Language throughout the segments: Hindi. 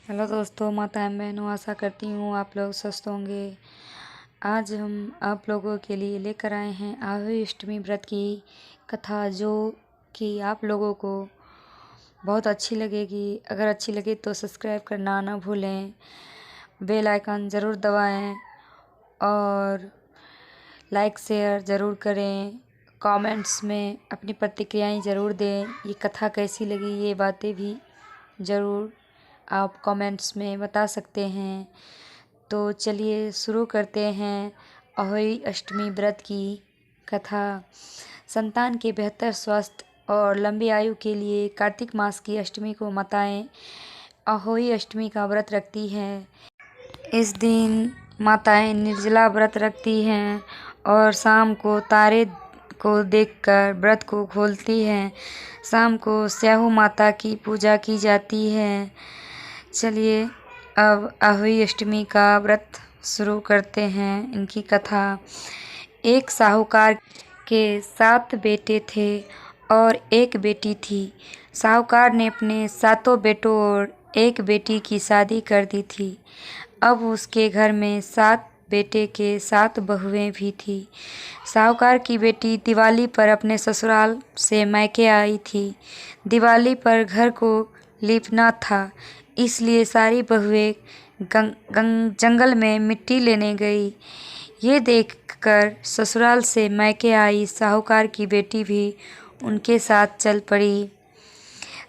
हेलो दोस्तों, माताएं बहनों, आशा करती हूँ आप लोग स्वस्थ होंगे। आज हम आप लोगों के लिए लेकर आए हैं आहोई अष्टमी व्रत की कथा, जो कि आप लोगों को बहुत अच्छी लगेगी। अगर अच्छी लगे तो सब्सक्राइब करना ना भूलें, बेल आइकन ज़रूर दबाएं और लाइक शेयर ज़रूर करें। कमेंट्स में अपनी प्रतिक्रियाएं ज़रूर दें। ये कथा कैसी लगी, ये बातें भी ज़रूर आप कमेंट्स में बता सकते हैं। तो चलिए शुरू करते हैं आहोई अष्टमी व्रत की कथा। संतान के बेहतर स्वास्थ्य और लंबी आयु के लिए कार्तिक मास की अष्टमी को माताएं आहोई अष्टमी का व्रत रखती हैं। इस दिन माताएं निर्जला व्रत रखती हैं और शाम को तारे को देखकर व्रत को खोलती हैं। शाम को स्याहू माता की पूजा की जाती है। चलिए अब आहोई अष्टमी का व्रत शुरू करते हैं, इनकी कथा। एक साहूकार के 7 बेटे थे और एक बेटी थी। साहूकार ने अपने 7 बेटों और एक बेटी की शादी कर दी थी। अब उसके घर में 7 बेटे के 7 बहुएं भी थी। साहूकार की बेटी दिवाली पर अपने ससुराल से मायके आई थी। दिवाली पर घर को लीपना था, इसलिए सारी बहुएं जंगल में मिट्टी लेने गई। ये देखकर ससुराल से मायके आई साहूकार की बेटी भी उनके साथ चल पड़ी।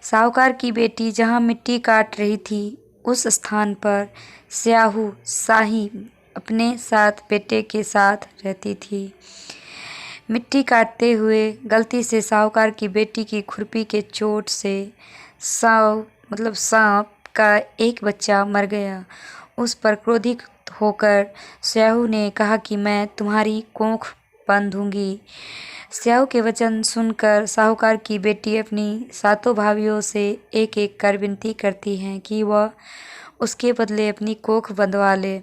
साहूकार की बेटी जहाँ मिट्टी काट रही थी, उस स्थान पर स्याहू शाही अपने 7 बेटे के साथ रहती थी। मिट्टी काटते हुए गलती से साहूकार की बेटी की खुरपी के चोट से सांप का एक बच्चा मर गया। उस पर क्रोधित होकर स्याहू ने कहा कि मैं तुम्हारी कोख बांधूंगी। स्याहू के वचन सुनकर साहूकार की बेटी अपनी 7 भाभियों से एक एक कर विनती करती हैं कि वह उसके बदले अपनी कोख बंधवा ले।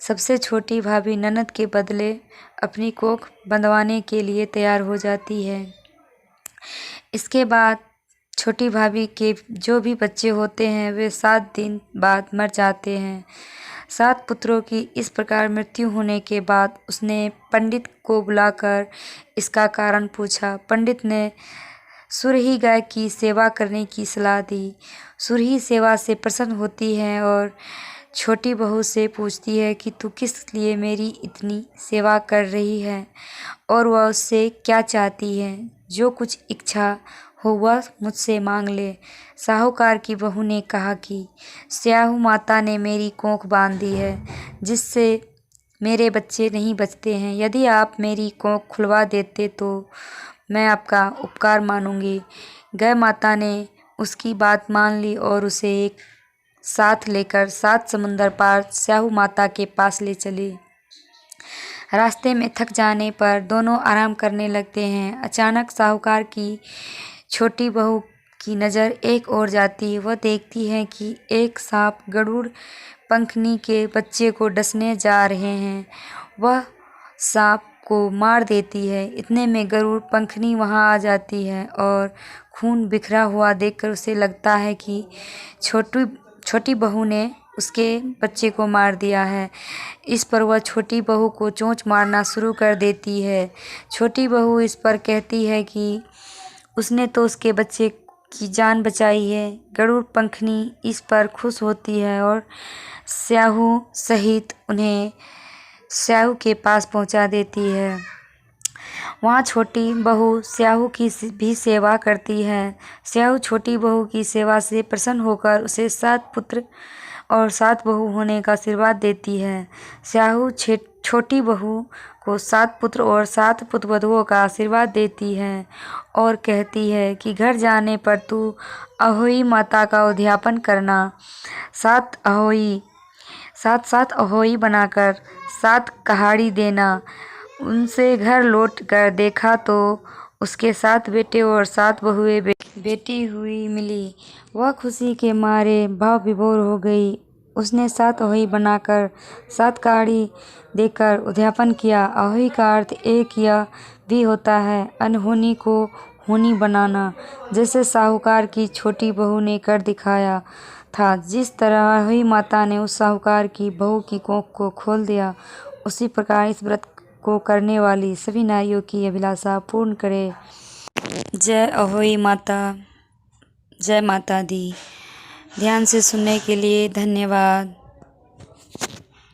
सबसे छोटी भाभी ननद के बदले अपनी कोख बंधवाने के लिए तैयार हो जाती है। इसके बाद छोटी भाभी के जो भी बच्चे होते हैं वे 7 दिन बाद मर जाते हैं। 7 पुत्रों की इस प्रकार मृत्यु होने के बाद उसने पंडित को बुलाकर इसका कारण पूछा। पंडित ने सुरही गाय की सेवा करने की सलाह दी। सुरही सेवा से प्रसन्न होती है और छोटी बहू से पूछती है कि तू किस लिए मेरी इतनी सेवा कर रही है और वह उससे क्या चाहती है। जो कुछ इच्छा हो वह मुझसे मांग ले। साहूकार की बहू ने कहा कि स्याहू माता ने मेरी कोख बांध दी है, जिससे मेरे बच्चे नहीं बचते हैं। यदि आप मेरी कोख खुलवा देते तो मैं आपका उपकार मानूंगी। गाय माता ने उसकी बात मान ली और उसे एक साथ लेकर 7 समुंदर पार स्याहू माता के पास ले चली। रास्ते में थक जाने पर दोनों आराम करने लगते हैं। अचानक साहूकार की छोटी बहू की नज़र एक ओर जाती है। वह देखती है कि एक सांप गरुड़ पंखनी के बच्चे को डसने जा रहे हैं। वह सांप को मार देती है। इतने में गरुड़ पंखनी वहां आ जाती है और खून बिखरा हुआ देखकर उसे लगता है कि छोटी बहू ने उसके बच्चे को मार दिया है। इस पर वह छोटी बहू को चोंच मारना शुरू कर देती है। छोटी बहू इस पर कहती है कि उसने तो उसके बच्चे की जान बचाई है। गरुड़ पंखनी इस पर खुश होती है और स्याहू सहित उन्हें स्याहू के पास पहुंचा देती है। वहाँ छोटी बहू स्याहू की भी सेवा करती है। स्याहू छोटी बहू की सेवा से प्रसन्न होकर उसे 7 पुत्र और 7 बहू होने का आशीर्वाद देती है। स्याहू छोटी बहू को 7 पुत्र और 7 पुत्रवधुओं का आशीर्वाद देती है और कहती है कि घर जाने पर तू आहोई माता का उद्यापन करना। 7 अहोई बनाकर 7 कहाड़ी देना। उनसे घर लौट कर देखा तो उसके 7 बेटे और 7 बहुएं बेटी हुई मिली। वह खुशी के मारे भाव विभोर हो गई। उसने 7 अहोई बनाकर 7 कहाड़ी देकर उद्यापन किया। अहोई का अर्थ एक यह भी होता है अनहोनी को होनी बनाना, जैसे साहूकार की छोटी बहू ने कर दिखाया। था। जिस तरह अहोई माता ने उस साहूकार की बहू की कोख को खोल दिया, उसी प्रकार इस व्रत को करने वाली सभी नारियों की अभिलाषा पूर्ण करे। जय अहोई माता, जय माता दी। ध्यान से सुनने के लिए धन्यवाद।